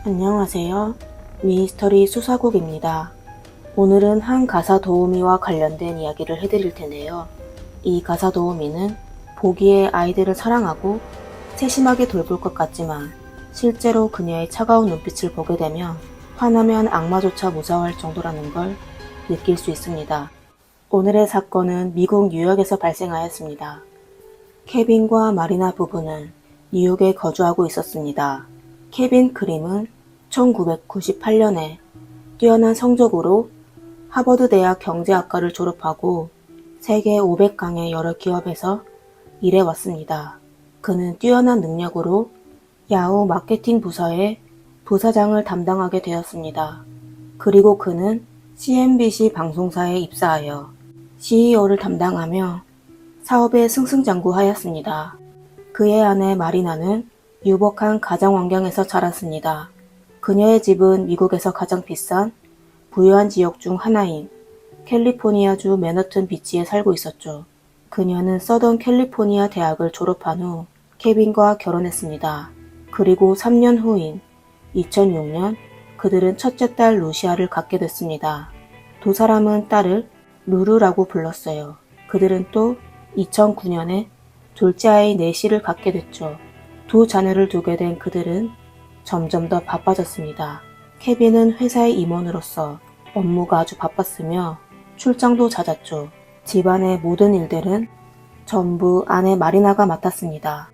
안녕하세요. 미스터리 수사국입니다. 오늘은 한 가사 도우미와 관련된 이야기를 해드릴 텐데요. 이 가사 도우미는 보기에 아이들을 사랑하고 세심하게 돌볼 것 같지만 실제로 그녀의 차가운 눈빛을 보게 되면 화나면 악마조차 무서워할 정도라는 걸 느낄 수 있습니다. 오늘의 사건은 미국 뉴욕에서 발생하였습니다. 케빈과 마리나 부부는 뉴욕에 거주하고 있었습니다. 케빈 크림은 1998년에 뛰어난 성적으로 하버드 대학 경제학과를 졸업하고 세계 500강의 여러 기업에서 일해왔습니다. 그는 뛰어난 능력으로 야후 마케팅 부서의 부사장을 담당하게 되었습니다. 그리고 그는 CNBC 방송사에 입사하여 CEO를 담당하며 사업에 승승장구하였습니다. 그의 아내 마리나는 유복한 가정 환경에서 자랐습니다. 그녀의 집은 미국에서 가장 비싼 부유한 지역 중 하나인 캘리포니아주 맨하튼 비치에 살고 있었죠. 그녀는 서던 캘리포니아 대학을 졸업한 후 케빈과 결혼했습니다. 그리고 3년 후인 2006년 그들은 첫째 딸 루시아를 갖게 됐습니다. 두 사람은 딸을 루루라고 불렀어요. 그들은 또 2009년에 둘째 아이 네시를 갖게 됐죠. 두 자녀를 두게 된 그들은 점점 더 바빠졌습니다. 케빈은 회사의 임원으로서 업무가 아주 바빴으며 출장도 잦았죠. 집안의 모든 일들은 전부 아내 마리나가 맡았습니다.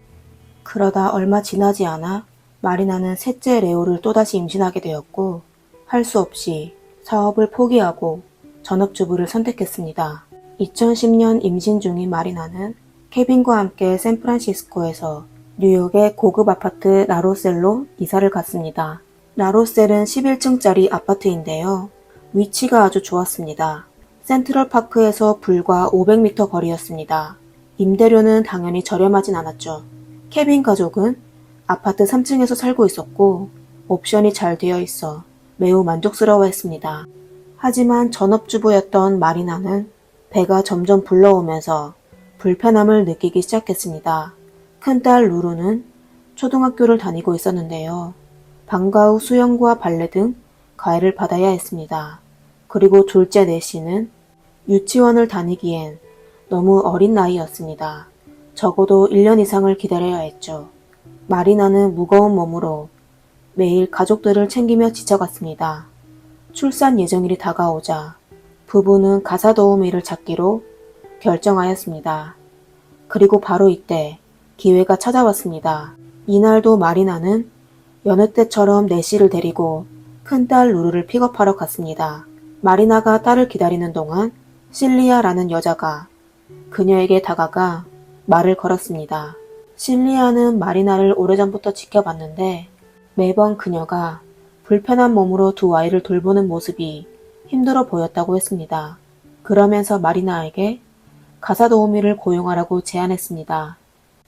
그러다 얼마 지나지 않아 마리나는 셋째 레오를 또다시 임신하게 되었고 할 수 없이 사업을 포기하고 전업주부를 선택했습니다. 2010년 임신 중인 마리나는 케빈과 함께 샌프란시스코에서 뉴욕의 고급 아파트 라로셀로 이사를 갔습니다. 라로셀은 11층짜리 아파트인데요. 위치가 아주 좋았습니다. 센트럴파크에서 불과 500m 거리였습니다. 임대료는 당연히 저렴하진 않았죠. 케빈 가족은 아파트 3층에서 살고 있었고 옵션이 잘 되어 있어 매우 만족스러워했습니다. 하지만 전업주부였던 마리나는 배가 점점 불러오면서 불편함을 느끼기 시작했습니다. 큰딸 루루는 초등학교를 다니고 있었는데요. 방과 후 수영과 발레 등 과외를 받아야 했습니다. 그리고 둘째 네시는 유치원을 다니기엔 너무 어린 나이였습니다. 적어도 1년 이상을 기다려야 했죠. 마리나는 무거운 몸으로 매일 가족들을 챙기며 지쳐갔습니다. 출산 예정일이 다가오자 부부는 가사 도우미를 찾기로 결정하였습니다. 그리고 바로 이때 기회가 찾아왔습니다. 이날도 마리나는 여느 때처럼 네시를 데리고 큰딸 루루를 픽업하러 갔습니다. 마리나가 딸을 기다리는 동안 실리아라는 여자가 그녀에게 다가가 말을 걸었습니다. 실리아는 마리나를 오래전부터 지켜봤는데 매번 그녀가 불편한 몸으로 두 아이를 돌보는 모습이 힘들어 보였다고 했습니다. 그러면서 마리나에게 가사 도우미를 고용하라고 제안했습니다.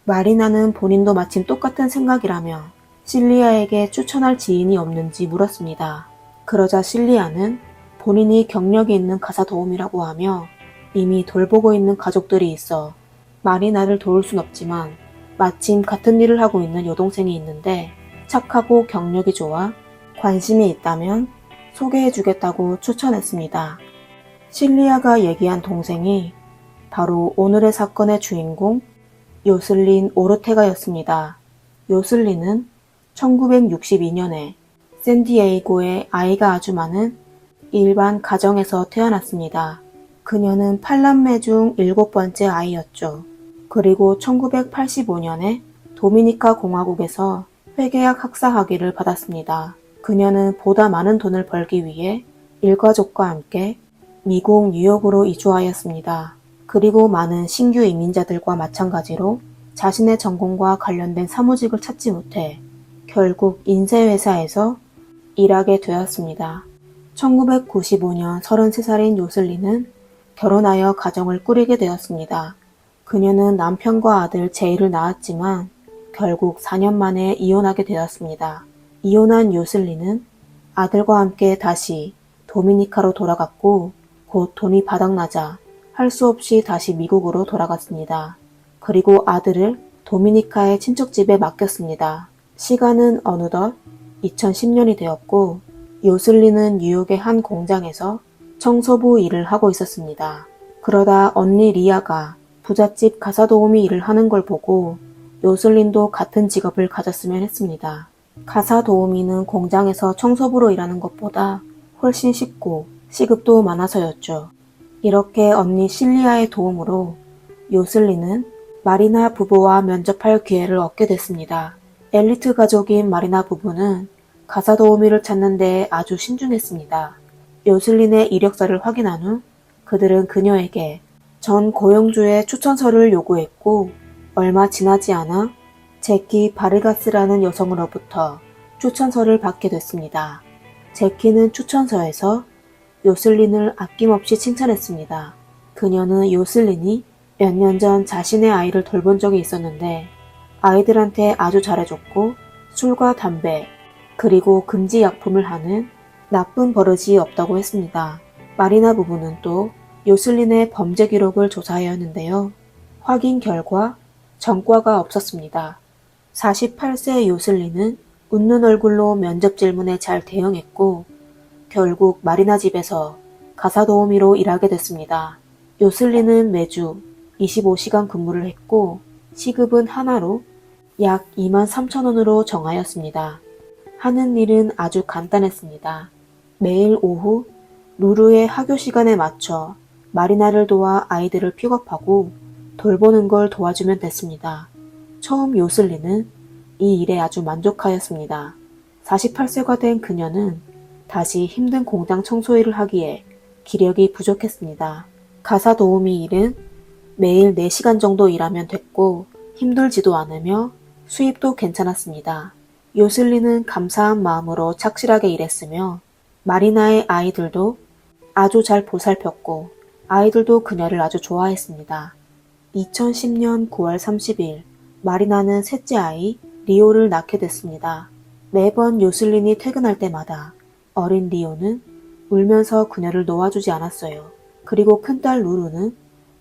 마리나는 본인도 마침 똑같은 생각이라며 실리아에게 추천할 지인이 없는지 물었습니다. 그러자 실리아는 본인이 경력이 있는 가사 도우미라고 하며 이미 돌보고 있는 가족들이 있어 마리나를 도울 순 없지만 마침 같은 일을 하고 있는 여동생이 있는데 착하고 경력이 좋아 관심이 있다면 소개해주겠다고 추천했습니다. 실리아가 얘기한 동생이 바로 오늘의 사건의 주인공 요슬린 오르테가였습니다. 요슬린은 1962년에 샌디에이고의 아이가 아주 많은 일반 가정에서 태어났습니다. 그녀는 8남매 중 7번째 아이였죠. 그리고 1985년에 도미니카 공화국에서 회계학 학사 학위를 받았습니다. 그녀는 보다 많은 돈을 벌기 위해 일가족과 함께 미국 뉴욕으로 이주하였습니다. 그리고 많은 신규 이민자들과 마찬가지로 자신의 전공과 관련된 사무직을 찾지 못해 결국 인쇄회사에서 일하게 되었습니다. 1995년 33살인 요슬리는 결혼하여 가정을 꾸리게 되었습니다. 그녀는 남편과 아들 제이를 낳았지만 결국 4년 만에 이혼하게 되었습니다. 이혼한 요슬리는 아들과 함께 다시 도미니카로 돌아갔고 곧 돈이 바닥나자 할 수 없이 다시 미국으로 돌아갔습니다. 그리고 아들을 도미니카의 친척집에 맡겼습니다. 시간은 어느덧 2010년이 되었고 요슬리는 뉴욕의 한 공장에서 청소부 일을 하고 있었습니다. 그러다 언니 리아가 부잣집 가사도우미 일을 하는 걸 보고 요슬린도 같은 직업을 가졌으면 했습니다. 가사도우미는 공장에서 청소부로 일하는 것보다 훨씬 쉽고 시급도 많아서였죠. 이렇게 언니 실리아의 도움으로 요슬린은 마리나 부부와 면접할 기회를 얻게 됐습니다. 엘리트 가족인 마리나 부부는 가사도우미를 찾는 데 아주 신중했습니다. 요슬린의 이력서를 확인한 후 그들은 그녀에게 전 고용주의 추천서를 요구했고 얼마 지나지 않아 제키 바르가스라는 여성으로부터 추천서를 받게 됐습니다. 제키는 추천서에서 요슬린을 아낌없이 칭찬했습니다. 그녀는 요슬린이 몇 년 전 자신의 아이를 돌본 적이 있었는데 아이들한테 아주 잘해줬고 술과 담배 그리고 금지 약품을 하는 나쁜 버릇이 없다고 했습니다. 마리나 부부는 또 요슬린의 범죄 기록을 조사하였는데요. 확인 결과 전과가 없었습니다. 48세 요슬린은 웃는 얼굴로 면접 질문에 잘 대응했고 결국 마리나 집에서 가사도우미로 일하게 됐습니다. 요슬린은 매주 25시간 근무를 했고 시급은 하나로 약 23,000원으로 정하였습니다. 하는 일은 아주 간단했습니다. 매일 오후 루루의 학교 시간에 맞춰 마리나를 도와 아이들을 픽업하고 돌보는 걸 도와주면 됐습니다. 처음 요슬린은 이 일에 아주 만족하였습니다. 48세가 된 그녀는 다시 힘든 공장 청소 일을 하기에 기력이 부족했습니다. 가사도우미 일은 매일 4시간 정도 일하면 됐고 힘들지도 않으며 수입도 괜찮았습니다. 요슬린은 감사한 마음으로 착실하게 일했으며 마리나의 아이들도 아주 잘 보살폈고 아이들도 그녀를 아주 좋아했습니다. 2010년 9월 30일 마리나는 셋째 아이 리오를 낳게 됐습니다. 매번 요슬린이 퇴근할 때마다 어린 리오는 울면서 그녀를 놓아주지 않았어요. 그리고 큰딸 루루는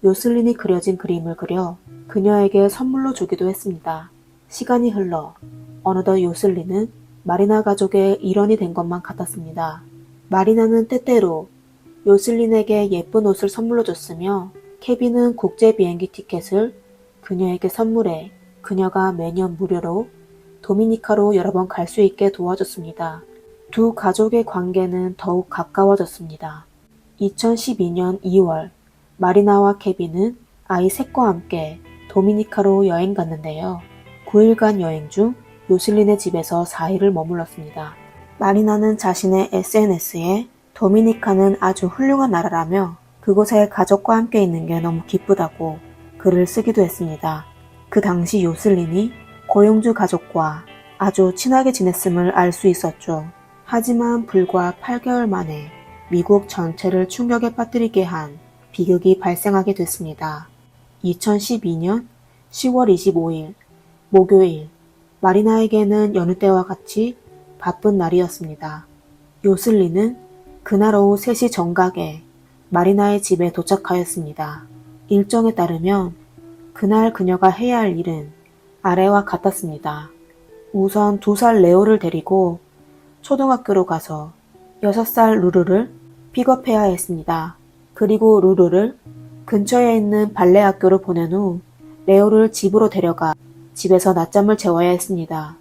요슬린이 그려진 그림을 그려 그녀에게 선물로 주기도 했습니다. 시간이 흘러 어느덧 요슬린은 마리나 가족의 일원이 된 것만 같았습니다. 마리나는 때때로 요슬린에게 예쁜 옷을 선물로 줬으며 케빈은 국제 비행기 티켓을 그녀에게 선물해 그녀가 매년 무료로 도미니카로 여러 번 갈 수 있게 도와줬습니다. 두 가족의 관계는 더욱 가까워졌습니다. 2012년 2월 마리나와 케빈은 아이 셋과 함께 도미니카로 여행 갔는데요. 9일간 여행 중 요슬린의 집에서 4일을 머물렀습니다. 마리나는 자신의 SNS에 도미니카는 아주 훌륭한 나라라며 그곳에 가족과 함께 있는 게 너무 기쁘다고 글을 쓰기도 했습니다. 그 당시 요슬린이 고용주 가족과 아주 친하게 지냈음을 알 수 있었죠. 하지만 불과 8개월 만에 미국 전체를 충격에 빠뜨리게 한 비극이 발생하게 됐습니다. 2012년 10월 25일 목요일 마리나에게는 여느 때와 같이 바쁜 날이었습니다. 요슬린은 그날 오후 3시 정각에 마리나의 집에 도착하였습니다. 일정에 따르면 그날 그녀가 해야 할 일은 아래와 같았습니다. 우선 2살 레오를 데리고 초등학교로 가서 6살 루루를 픽업해야 했습니다. 그리고 루루를 근처에 있는 발레 학교로 보낸 후 레오를 집으로 데려가 집에서 낮잠을 재워야 했습니다.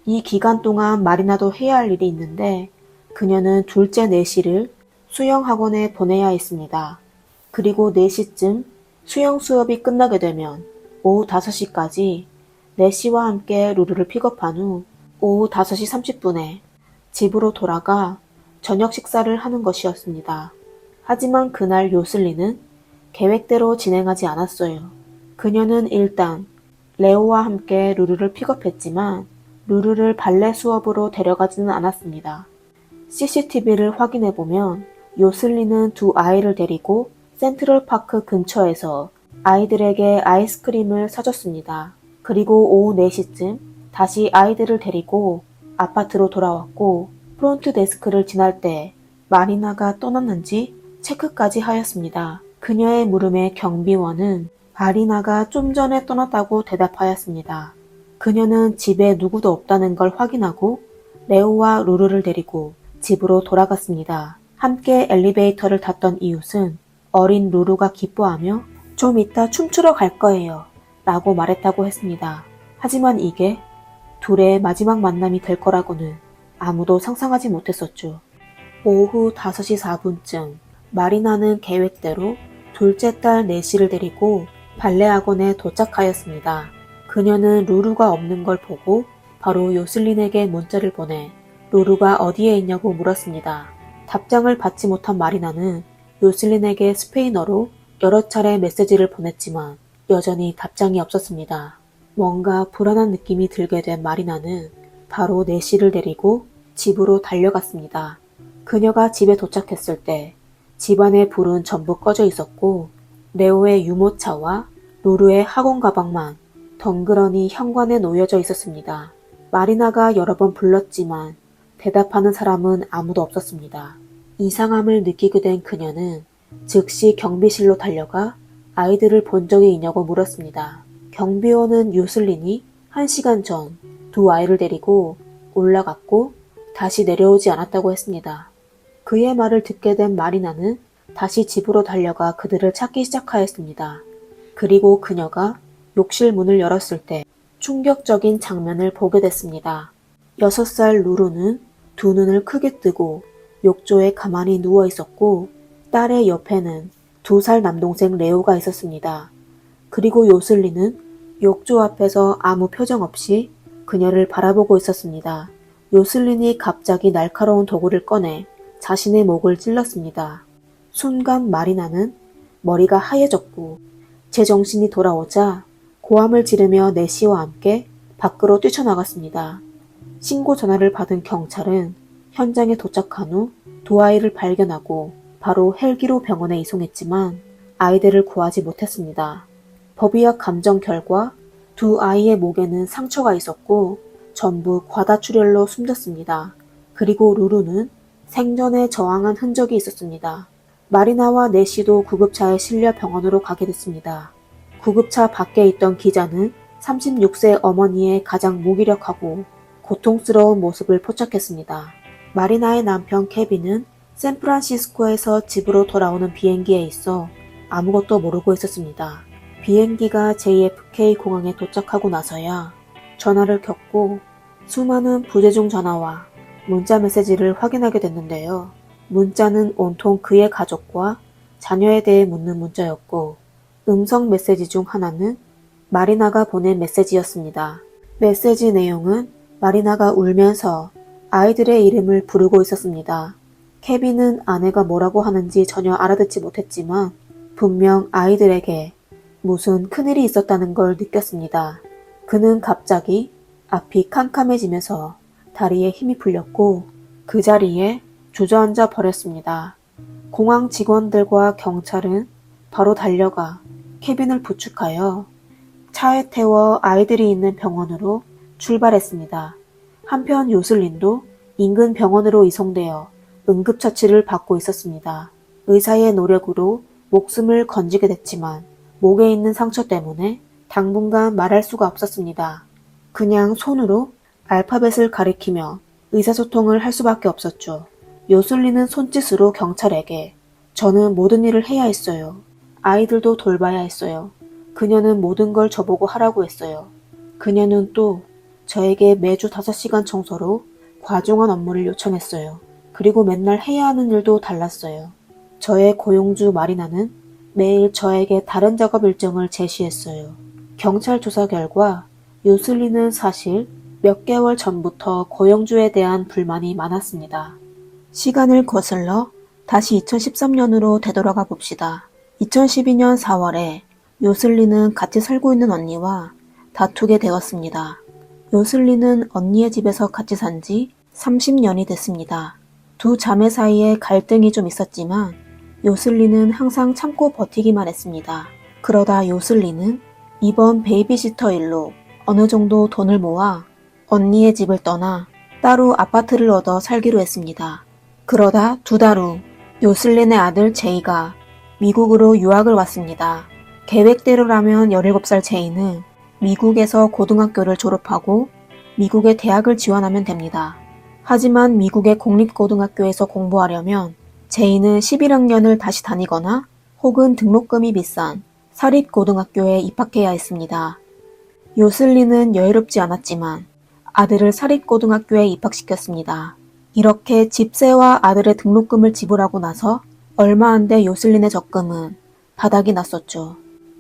이 기간 동안 마리나도 해야 할 일이 있는데 그녀는 둘째 네시를 수영학원에 보내야 했습니다. 그리고 4시쯤 수영 수업이 끝나게 되면 오후 5시까지 네시와 함께 루루를 픽업한 후 오후 5시 30분에 집으로 돌아가 저녁 식사를 하는 것이었습니다. 하지만 그날 요슬린은 계획대로 진행하지 않았어요. 그녀는 일단 레오와 함께 루루를 픽업했지만 루루를 발레 수업으로 데려가지는 않았습니다. CCTV를 확인해보면 요슬린은 두 아이를 데리고 센트럴파크 근처에서 아이들에게 아이스크림을 사줬습니다. 그리고 오후 4시쯤 다시 아이들을 데리고 아파트로 돌아왔고 프론트 데스크를 지날 때 마리나가 떠났는지 체크까지 하였습니다. 그녀의 물음에 경비원은 마리나가 좀 전에 떠났다고 대답하였습니다. 그녀는 집에 누구도 없다는 걸 확인하고 레오와 루루를 데리고 집으로 돌아갔습니다. 함께 엘리베이터를 탔던 이웃은 어린 루루가 기뻐하며 좀 이따 춤추러 갈 거예요 라고 말했다고 했습니다. 하지만 이게 둘의 마지막 만남이 될 거라고는 아무도 상상하지 못했었죠. 오후 5시 4분쯤 마리나는 계획대로 둘째 딸 네시를 데리고 발레 학원에 도착하였습니다. 그녀는 루루가 없는 걸 보고 바로 요슬린에게 문자를 보내 루루가 어디에 있냐고 물었습니다. 답장을 받지 못한 마리나는 요슬린에게 스페인어로 여러 차례 메시지를 보냈지만 여전히 답장이 없었습니다. 뭔가 불안한 느낌이 들게 된 마리나는 바로 네시를 데리고 집으로 달려갔습니다. 그녀가 집에 도착했을 때 집안의 불은 전부 꺼져 있었고 레오의 유모차와 루루의 학원 가방만 덩그러니 현관에 놓여져 있었습니다. 마리나가 여러 번 불렀지만 대답하는 사람은 아무도 없었습니다. 이상함을 느끼게 된 그녀는 즉시 경비실로 달려가 아이들을 본 적이 있냐고 물었습니다. 경비원은 요슬린이 1시간 전 두 아이를 데리고 올라갔고 다시 내려오지 않았다고 했습니다. 그의 말을 듣게 된 마리나는 다시 집으로 달려가 그들을 찾기 시작하였습니다. 그리고 그녀가 욕실 문을 열었을 때 충격적인 장면을 보게 됐습니다. 6살 루루는 두 눈을 크게 뜨고 욕조에 가만히 누워 있었고 딸의 옆에는 2살 남동생 레오가 있었습니다. 그리고 요슬리는 욕조 앞에서 아무 표정 없이 그녀를 바라보고 있었습니다. 요슬린이 갑자기 날카로운 도구를 꺼내 자신의 목을 찔렀습니다. 순간 마리나는 머리가 하얘졌고 제정신이 돌아오자 고함을 지르며 네시와 함께 밖으로 뛰쳐나갔습니다. 신고 전화를 받은 경찰은 현장에 도착한 후 두 아이를 발견하고 바로 헬기로 병원에 이송했지만 아이들을 구하지 못했습니다. 법의학 감정 결과 두 아이의 목에는 상처가 있었고 전부 과다출혈로 숨졌습니다. 그리고 루루는 생전에 저항한 흔적이 있었습니다. 마리나와 네시도 구급차에 실려 병원으로 가게 됐습니다. 구급차 밖에 있던 기자는 36세 어머니의 가장 무기력하고 고통스러운 모습을 포착했습니다. 마리나의 남편 케빈은 샌프란시스코에서 집으로 돌아오는 비행기에 있어 아무것도 모르고 있었습니다. 비행기가 JFK 공항에 도착하고 나서야 전화를 켰고 수많은 부재중 전화와 문자 메시지를 확인하게 됐는데요. 문자는 온통 그의 가족과 자녀에 대해 묻는 문자였고 음성 메시지 중 하나는 마리나가 보낸 메시지였습니다. 메시지 내용은 마리나가 울면서 아이들의 이름을 부르고 있었습니다. 케빈은 아내가 뭐라고 하는지 전혀 알아듣지 못했지만 분명 아이들에게 무슨 큰일이 있었다는 걸 느꼈습니다. 그는 갑자기 앞이 캄캄해지면서 다리에 힘이 풀렸고 그 자리에 주저앉아 버렸습니다. 공항 직원들과 경찰은 바로 달려가 케빈을 부축하여 차에 태워 아이들이 있는 병원으로 출발했습니다. 한편 요슬린도 인근 병원으로 이송되어 응급처치를 받고 있었습니다. 의사의 노력으로 목숨을 건지게 됐지만 목에 있는 상처 때문에 당분간 말할 수가 없었습니다. 그냥 손으로 알파벳을 가리키며 의사소통을 할 수밖에 없었죠. 요슬린은 손짓으로 경찰에게 저는 모든 일을 해야 했어요. 아이들도 돌봐야 했어요. 그녀는 모든 걸 저보고 하라고 했어요. 그녀는 또 저에게 매주 5시간 청소로 과중한 업무를 요청했어요. 그리고 맨날 해야 하는 일도 달랐어요. 저의 고용주 마리나는 매일 저에게 다른 작업 일정을 제시했어요. 경찰 조사 결과 요슬리는 사실 몇 개월 전부터 고용주에 대한 불만이 많았습니다. 시간을 거슬러 다시 2013년으로 되돌아가 봅시다. 2012년 4월에 요슬리는 같이 살고 있는 언니와 다투게 되었습니다. 요슬리는 언니의 집에서 같이 산 지 30년이 됐습니다. 두 자매 사이에 갈등이 좀 있었지만 요슬리는 항상 참고 버티기만 했습니다. 그러다 요슬리는 이번 베이비시터 일로 어느 정도 돈을 모아 언니의 집을 떠나 따로 아파트를 얻어 살기로 했습니다. 그러다 2달 후 요슬린의 아들 제이가 미국으로 유학을 왔습니다. 계획대로라면 17살 제이는 미국에서 고등학교를 졸업하고 미국의 대학을 지원하면 됩니다. 하지만 미국의 공립고등학교에서 공부하려면 제이는 11학년을 다시 다니거나 혹은 등록금이 비싼 사립고등학교에 입학해야 했습니다. 요슬리는 여유롭지 않았지만 아들을 사립고등학교에 입학시켰습니다. 이렇게 집세와 아들의 등록금을 지불하고 나서 얼마 안 돼 요슬린의 적금은 바닥이 났었죠.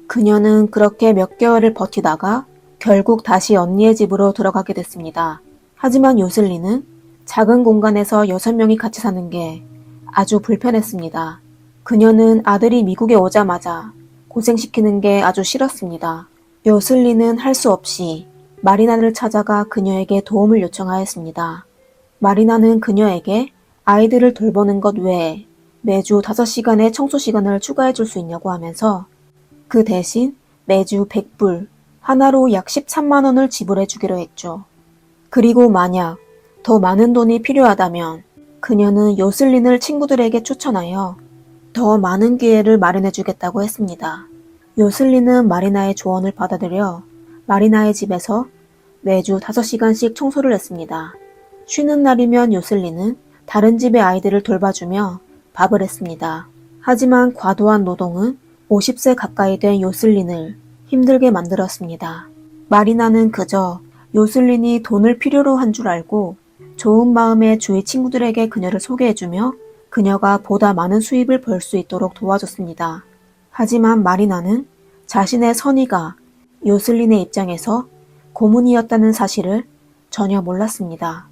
그녀는 그렇게 몇 개월을 버티다가 결국 다시 언니의 집으로 들어가게 됐습니다. 하지만 요슬린은 작은 공간에서 6명이 같이 사는 게 아주 불편했습니다. 그녀는 아들이 미국에 오자마자 고생시키는 게 아주 싫었습니다. 요슬린은 할 수 없이 마리나를 찾아가 그녀에게 도움을 요청하였습니다. 마리나는 그녀에게 아이들을 돌보는 것 외에 매주 5시간의 청소 시간을 추가해 줄 수 있냐고 하면서 그 대신 매주 100불, 하나로 약 13만 원을 지불해 주기로 했죠. 그리고 만약 더 많은 돈이 필요하다면 그녀는 요슬린을 친구들에게 추천하여 더 많은 기회를 마련해 주겠다고 했습니다. 요슬린은 마리나의 조언을 받아들여 마리나의 집에서 매주 5시간씩 청소를 했습니다. 쉬는 날이면 요슬린은 다른 집의 아이들을 돌봐주며 밥을 했습니다. 하지만 과도한 노동은 50세 가까이 된 요슬린을 힘들게 만들었습니다. 마리나는 그저 요슬린이 돈을 필요로 한 줄 알고 좋은 마음에 주위 친구들에게 그녀를 소개해주며 그녀가 보다 많은 수입을 벌 수 있도록 도와줬습니다. 하지만 마리나는 자신의 선의가 요슬린의 입장에서 고문이었다는 사실을 전혀 몰랐습니다.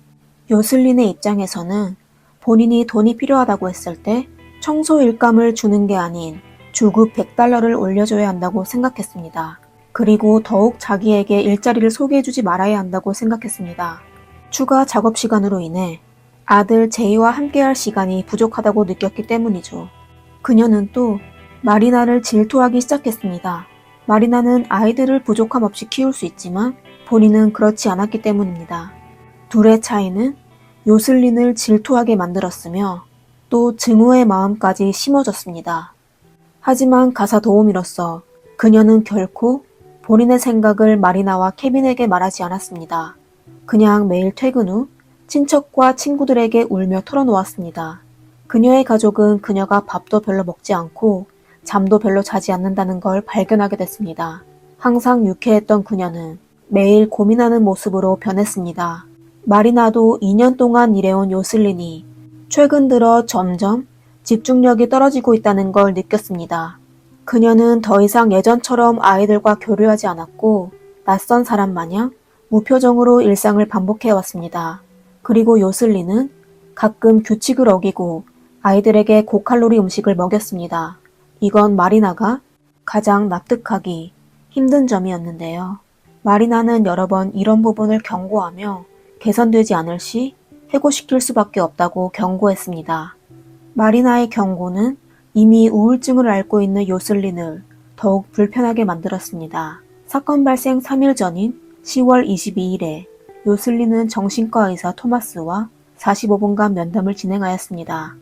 요슬린의 입장에서는 본인이 돈이 필요하다고 했을 때 청소 일감을 주는 게 아닌 주급 100달러를 올려줘야 한다고 생각했습니다. 그리고 더욱 자기에게 일자리를 소개해주지 말아야 한다고 생각했습니다. 추가 작업 시간으로 인해 아들 제이와 함께할 시간이 부족하다고 느꼈기 때문이죠. 그녀는 또 마리나를 질투하기 시작했습니다. 마리나는 아이들을 부족함 없이 키울 수 있지만 본인은 그렇지 않았기 때문입니다. 둘의 차이는 요슬린을 질투하게 만들었으며 또 증오의 마음까지 심어졌습니다. 하지만 가사 도우미로서 그녀는 결코 본인의 생각을 마리나와 케빈에게 말하지 않았습니다. 그냥 매일 퇴근 후 친척과 친구들에게 울며 털어놓았습니다. 그녀의 가족은 그녀가 밥도 별로 먹지 않고 잠도 별로 자지 않는다는 걸 발견하게 됐습니다. 항상 유쾌했던 그녀는 매일 고민하는 모습으로 변했습니다. 마리나도 2년 동안 일해온 요슬린이 최근 들어 점점 집중력이 떨어지고 있다는 걸 느꼈습니다. 그녀는 더 이상 예전처럼 아이들과 교류하지 않았고 낯선 사람 마냥 무표정으로 일상을 반복해왔습니다. 그리고 요슬린은 가끔 규칙을 어기고 아이들에게 고칼로리 음식을 먹였습니다. 이건 마리나가 가장 납득하기 힘든 점이었는데요. 마리나는 여러 번 이런 부분을 경고하며 개선되지 않을 시 해고시킬 수밖에 없다고 경고했습니다. 마리나의 경고는 이미 우울증을 앓고 있는 요슬린을 더욱 불편하게 만들었습니다. 사건 발생 3일 전인 10월 22일에 요슬린은 정신과 의사 토마스와 45분간 면담을 진행하였습니다.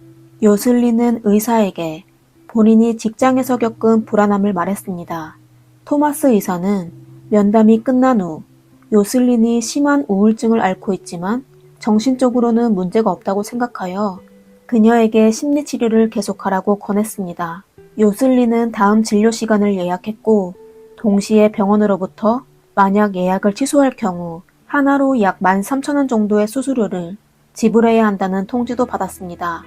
요슬린은 의사에게 본인이 직장에서 겪은 불안함을 말했습니다. 토마스 의사는 면담이 끝난 후 요슬린이 심한 우울증을 앓고 있지만 정신적으로는 문제가 없다고 생각하여 그녀에게 심리치료를 계속하라고 권했습니다. 요슬린은 다음 진료 시간을 예약했고 동시에 병원으로부터 만약 예약을 취소할 경우 하나로 약 13,000원 정도의 수수료를 지불해야 한다는 통지도 받았습니다.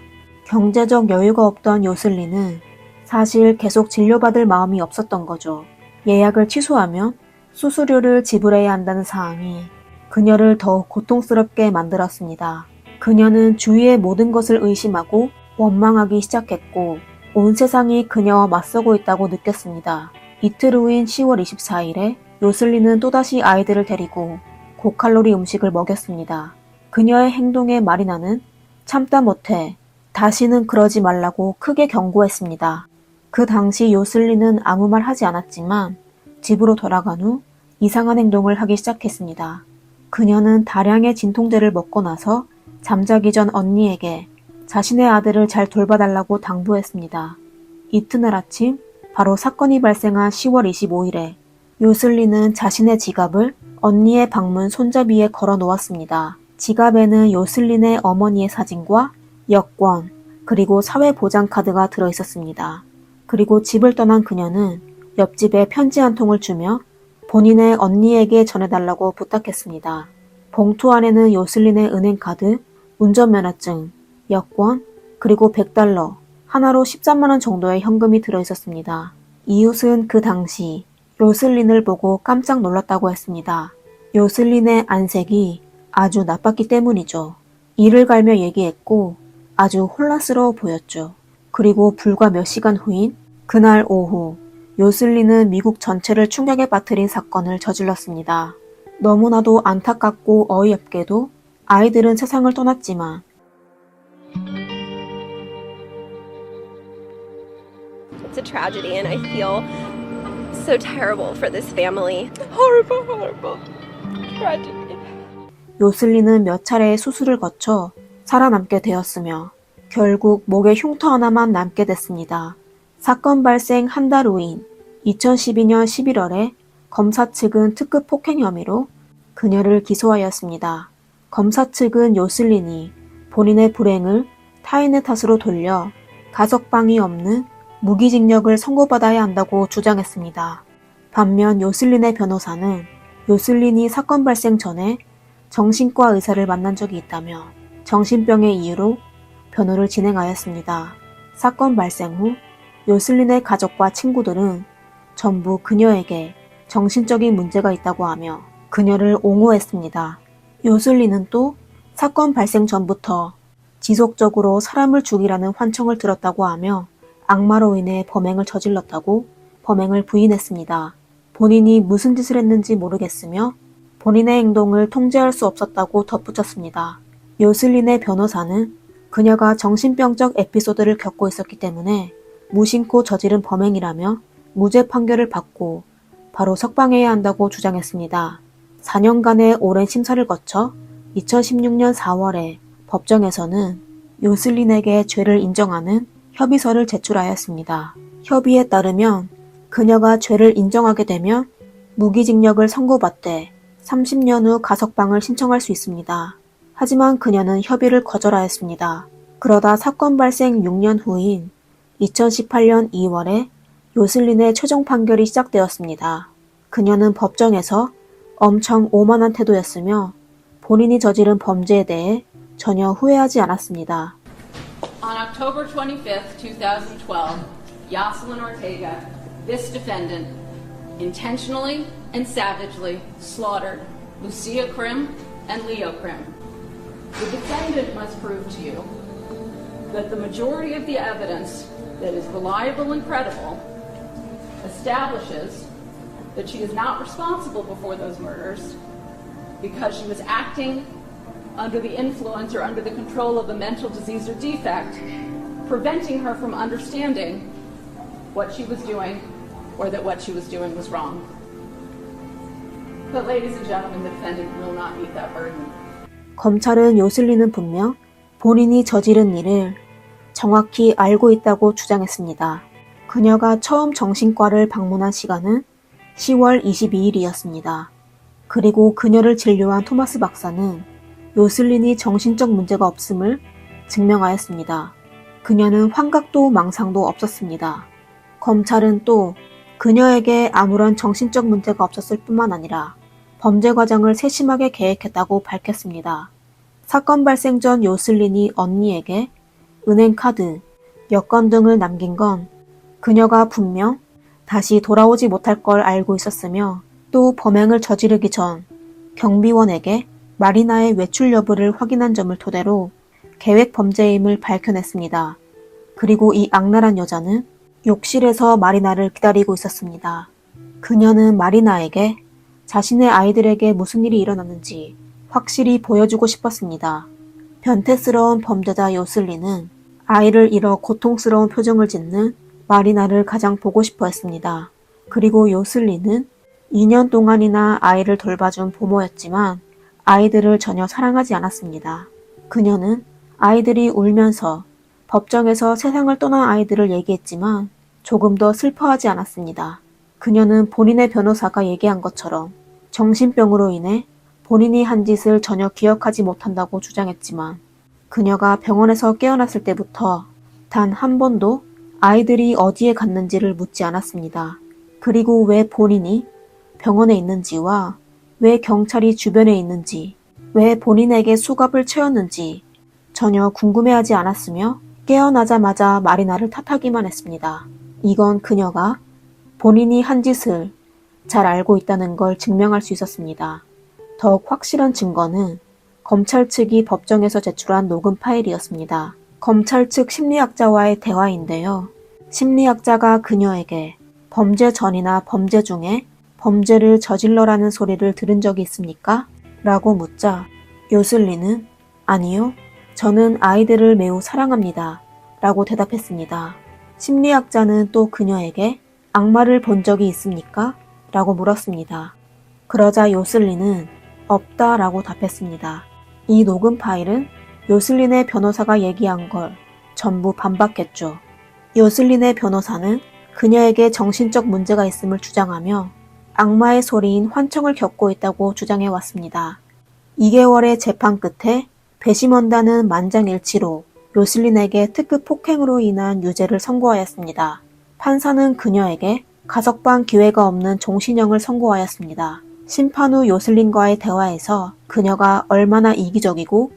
경제적 여유가 없던 요슬린은 사실 계속 진료받을 마음이 없었던 거죠. 예약을 취소하면 수수료를 지불해야 한다는 사항이 그녀를 더욱 고통스럽게 만들었습니다. 그녀는 주위의 모든 것을 의심하고 원망하기 시작했고 온 세상이 그녀와 맞서고 있다고 느꼈습니다. 이틀 후인 10월 24일에 요슬린은 또다시 아이들을 데리고 고칼로리 음식을 먹였습니다. 그녀의 행동에 마리나는 참다 못해 다시는 그러지 말라고 크게 경고했습니다. 그 당시 요슬린은 아무 말 하지 않았지만 집으로 돌아간 후 이상한 행동을 하기 시작했습니다. 그녀는 다량의 진통제를 먹고 나서 잠자기 전 언니에게 자신의 아들을 잘 돌봐달라고 당부했습니다. 이튿날 아침 바로 사건이 발생한 10월 25일에 요슬린은 자신의 지갑을 언니의 방문 손잡이에 걸어 놓았습니다. 지갑에는 요슬린의 어머니의 사진과 여권, 그리고 사회보장카드가 들어있었습니다. 그리고 집을 떠난 그녀는 옆집에 편지 한 통을 주며 본인의 언니에게 전해달라고 부탁했습니다. 봉투 안에는 요슬린의 은행카드, 운전면허증, 여권, 그리고 $100, 하나로 13만 원 정도의 현금이 들어있었습니다. 이웃은 그 당시 요슬린을 보고 깜짝 놀랐다고 했습니다. 요슬린의 안색이 아주 나빴기 때문이죠. 이를 갈며 얘기했고 아주 혼란스러워 보였죠. 그리고 불과 몇 시간 후인 그날 오후 요슬린은 미국 전체를 충격에 빠뜨린 사건을 저질렀습니다. 너무나도 안타깝고 어이없게도 아이들은 세상을 떠났지만 It's a tragedy and I feel so terrible for this family. Horrible tragedy. 요슬린은 몇 차례의 수술을 거쳐 살아남게 되었으며 결국 목에 흉터 하나만 남게 됐습니다. 사건 발생 한 달 후인 2012년 11월에 검사 측은 특급 폭행 혐의로 그녀를 기소하였습니다. 검사 측은 요슬린이 본인의 불행을 타인의 탓으로 돌려 가석방이 없는 무기징역을 선고받아야 한다고 주장했습니다. 반면 요슬린의 변호사는 요슬린이 사건 발생 전에 정신과 의사를 만난 적이 있다며 정신병의 이유로 변호를 진행하였습니다. 사건 발생 후 요슬린의 가족과 친구들은 전부 그녀에게 정신적인 문제가 있다고 하며 그녀를 옹호했습니다. 요슬린은 또 사건 발생 전부터 지속적으로 사람을 죽이라는 환청을 들었다고 하며 악마로 인해 범행을 저질렀다고 범행을 부인했습니다. 본인이 무슨 짓을 했는지 모르겠으며 본인의 행동을 통제할 수 없었다고 덧붙였습니다. 요슬린의 변호사는 그녀가 정신병적 에피소드를 겪고 있었기 때문에 무심코 저지른 범행이라며 무죄 판결을 받고 바로 석방해야 한다고 주장했습니다. 4년간의 오랜 심사를 거쳐 2016년 4월에 법정에서는 요슬린에게 죄를 인정하는 협의서를 제출하였습니다. 협의에 따르면 그녀가 죄를 인정하게 되면 무기징역을 선고받되 30년 후 가석방을 신청할 수 있습니다. 하지만 그녀는 협의를 거절하였습니다. 그러다 사건 발생 6년 후인 2018년 2월에 요슬린의 최종 판결이 시작되었습니다. 그녀는 법정에서 엄청 오만한 태도였으며 본인이 저지른 범죄에 대해 전혀 후회하지 않았습니다. On October 25th, 2012, Yoselin Ortega, this defendant, intentionally and savagely slaughtered Lucia Krim and Leo Krim. The defendant must prove to you that the majority of the evidence that is reliable and credible establishes that she is not responsible before those murders because she was acting under the influence or under the control of a mental disease or defect, preventing her from understanding what she was doing or that what she was doing was wrong. But ladies and gentlemen, the defendant will not meet that burden. 검찰은 요슬린은 분명 본인이 저지른 일을 정확히 알고 있다고 주장했습니다. 그녀가 처음 정신과를 방문한 시간은 10월 22일이었습니다. 그리고 그녀를 진료한 토마스 박사는 요슬린이 정신적 문제가 없음을 증명하였습니다. 그녀는 환각도 망상도 없었습니다. 검찰은 또 그녀에게 아무런 정신적 문제가 없었을 뿐만 아니라 범죄 과정을 세심하게 계획했다고 밝혔습니다. 사건 발생 전 요슬린이 언니에게 은행카드, 여권 등을 남긴 건 그녀가 분명 다시 돌아오지 못할 걸 알고 있었으며 또 범행을 저지르기 전 경비원에게 마리나의 외출 여부를 확인한 점을 토대로 계획 범죄임을 밝혀냈습니다. 그리고 이 악랄한 여자는 욕실에서 마리나를 기다리고 있었습니다. 그녀는 마리나에게 자신의 아이들에게 무슨 일이 일어났는지 확실히 보여주고 싶었습니다. 변태스러운 범죄자 요슬린은 아이를 잃어 고통스러운 표정을 짓는 마리나를 가장 보고 싶어 했습니다. 그리고 요슬린은 2년 동안이나 아이를 돌봐준 부모였지만 아이들을 전혀 사랑하지 않았습니다. 그녀는 아이들이 울면서 법정에서 세상을 떠난 아이들을 얘기했지만 조금 더 슬퍼하지 않았습니다. 그녀는 본인의 변호사가 얘기한 것처럼 정신병으로 인해 본인이 한 짓을 전혀 기억하지 못한다고 주장했지만 그녀가 병원에서 깨어났을 때부터 단 한 번도 아이들이 어디에 갔는지를 묻지 않았습니다. 그리고 왜 본인이 병원에 있는지와 왜 경찰이 주변에 있는지, 왜 본인에게 수갑을 채웠는지 전혀 궁금해하지 않았으며 깨어나자마자 마리나를 탓하기만 했습니다. 이건 그녀가 본인이 한 짓을 잘 알고 있다는 걸 증명할 수 있었습니다. 더욱 확실한 증거는 검찰 측이 법정에서 제출한 녹음 파일이었습니다. 검찰 측 심리학자와의 대화인데요. 심리학자가 그녀에게 범죄 전이나 범죄 중에 범죄를 저질러라는 소리를 들은 적이 있습니까? 라고 묻자 요슬리는 아니요, 저는 아이들을 매우 사랑합니다. 라고 대답했습니다. 심리학자는 또 그녀에게 악마를 본 적이 있습니까? 라고 물었습니다. 그러자 요슬리는 없다 라고 답했습니다. 이 녹음 파일은 요슬린의 변호사가 얘기한 걸 전부 반박했죠. 요슬린의 변호사는 그녀에게 정신적 문제가 있음을 주장하며 악마의 소리인 환청을 겪고 있다고 주장해왔습니다. 2개월의 재판 끝에 배심원단은 만장일치로 요슬린에게 특급 폭행으로 인한 유죄를 선고하였습니다. 판사는 그녀에게 가석방 기회가 없는 종신형을 선고하였습니다. 심판 후 요슬린과의 대화에서 그녀가 얼마나 이기적이고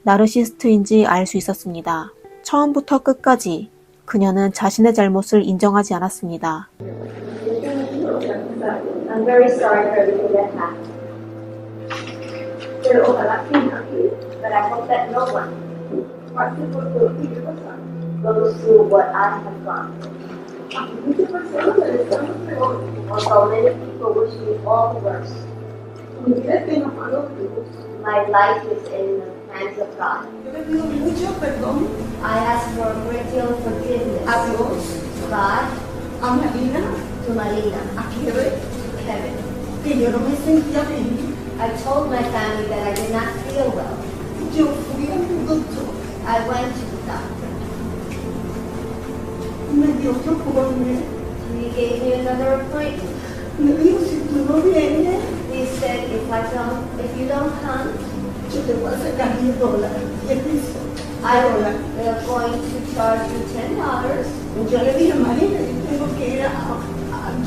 나르시스트인지 알 수 있었습니다. 처음부터 끝까지 그녀는 자신의 잘못을 인정하지 않았습니다. I'm very sorry for everything that happened. Pero ojalá que nadie, but I hope that no one goes through what I have gone through. Although many people wish me all the worst, my life is in the hands of God. I ask for a great deal of forgiveness. To God, to Marina, to Kevin. I told my family that I did not feel well. I went to the doctor. He gave me another appointment. He said if you don't come, we are going to charge you $10. Yo le dije, Marina, yo tengo que ir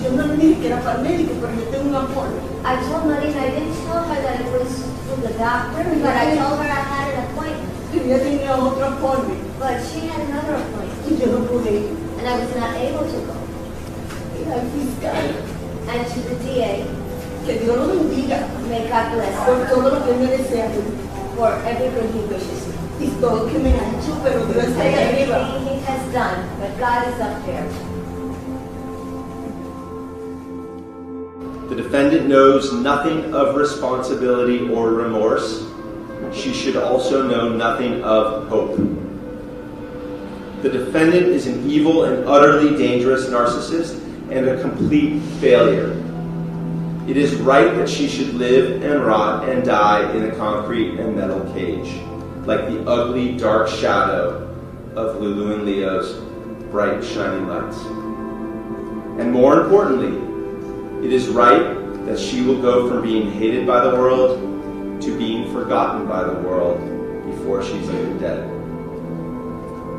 yo no le dije que era para el médico, pero yo tengo un appointment. I told Marina, I didn't tell her that it was for the doctor, but I told her I had an appointment. Yo tenía otro appointment. But she had another appointment, Y yo no pude ir. and I was not able to go. Y al fiscal, And to the DA, que Dios lo bendiga may God bless por her todo lo que me desea for everything he wishes me. y todo lo que me ha hecho, pero Dios está And ahí arriba. everything he has done, but God is up there. The defendant knows nothing of responsibility or remorse. She should also know nothing of hope. The defendant is an evil and utterly dangerous narcissist and a complete failure. It is right that she should live and rot and die in a concrete and metal cage, like the ugly, dark shadow of Lulu and Leo's bright, shining lights. And more importantly, it is right that she will go from being hated by the world to being forgotten by the world before she's even dead.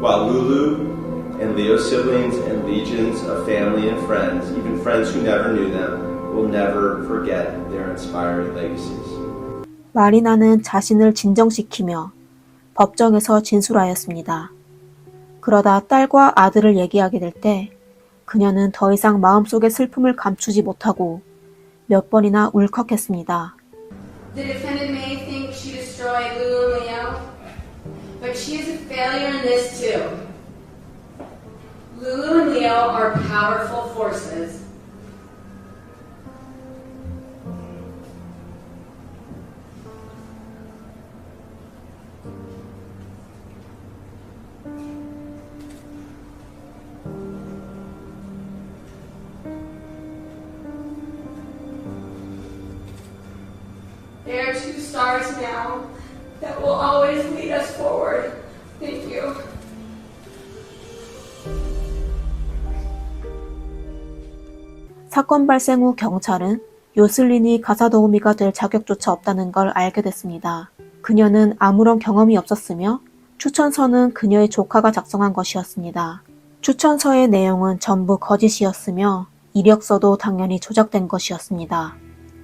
While Lulu and Leo's siblings and legions of family and friends, even friends who never knew them, will never forget their inspiring legacies. 마리나는 자신을 진정시키며 법정에서 진술하였습니다. 그러다 딸과 아들을 얘기하게 될 때 그녀는 더 이상 마음속의 슬픔을 감추지 못하고 몇 번이나 울컥했습니다. The defendant may think she destroyed Lulu and Leo, but she is a failure in this too. Lulu and Leo are powerful forces. They are two stars now that will always lead us forward. Thank you. 사건 발생 후 경찰은 요슬린이 가사 도우미가 될 자격조차 없다는 걸 알게 됐습니다. 그녀는 아무런 경험이 없었으며 추천서는 그녀의 조카가 작성한 것이었습니다. 추천서의 내용은 전부 거짓이었으며 이력서도 당연히 조작된 것이었습니다.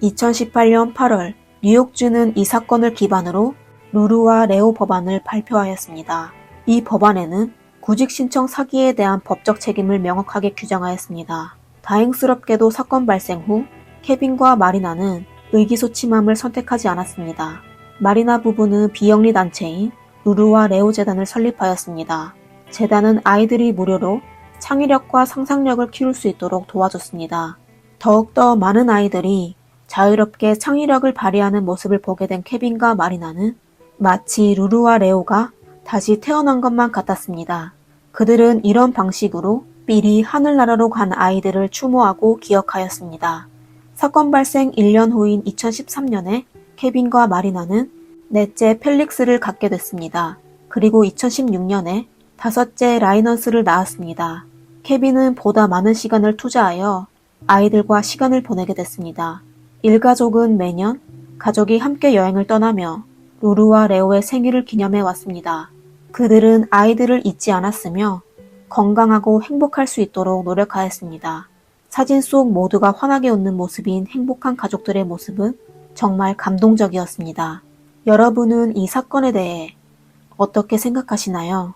2018년 8월 뉴욕주는 이 사건을 기반으로 루루와 레오 법안을 발표하였습니다. 이 법안에는 구직 신청 사기에 대한 법적 책임을 명확하게 규정하였습니다. 다행스럽게도 사건 발생 후 케빈과 마리나는 의기소침함을 선택하지 않았습니다. 마리나 부부는 비영리 단체인 루루와 레오 재단을 설립하였습니다. 재단은 아이들이 무료로 창의력과 상상력을 키울 수 있도록 도와줬습니다. 더욱더 많은 아이들이 자유롭게 창의력을 발휘하는 모습을 보게 된 케빈과 마리나는 마치 루루와 레오가 다시 태어난 것만 같았습니다. 그들은 이런 방식으로 미리 하늘나라로 간 아이들을 추모하고 기억하였습니다. 사건 발생 1년 후인 2013년에 케빈과 마리나는 넷째 펠릭스를 갖게 됐습니다. 그리고 2016년에 다섯째 라이넌스를 낳았습니다. 케빈은 보다 많은 시간을 투자하여 아이들과 시간을 보내게 됐습니다. 일가족은 매년 가족이 함께 여행을 떠나며 루루와 레오의 생일을 기념해 왔습니다. 그들은 아이들을 잊지 않았으며 건강하고 행복할 수 있도록 노력하였습니다. 사진 속 모두가 환하게 웃는 모습인 행복한 가족들의 모습은 정말 감동적이었습니다. 여러분은 이 사건에 대해 어떻게 생각하시나요?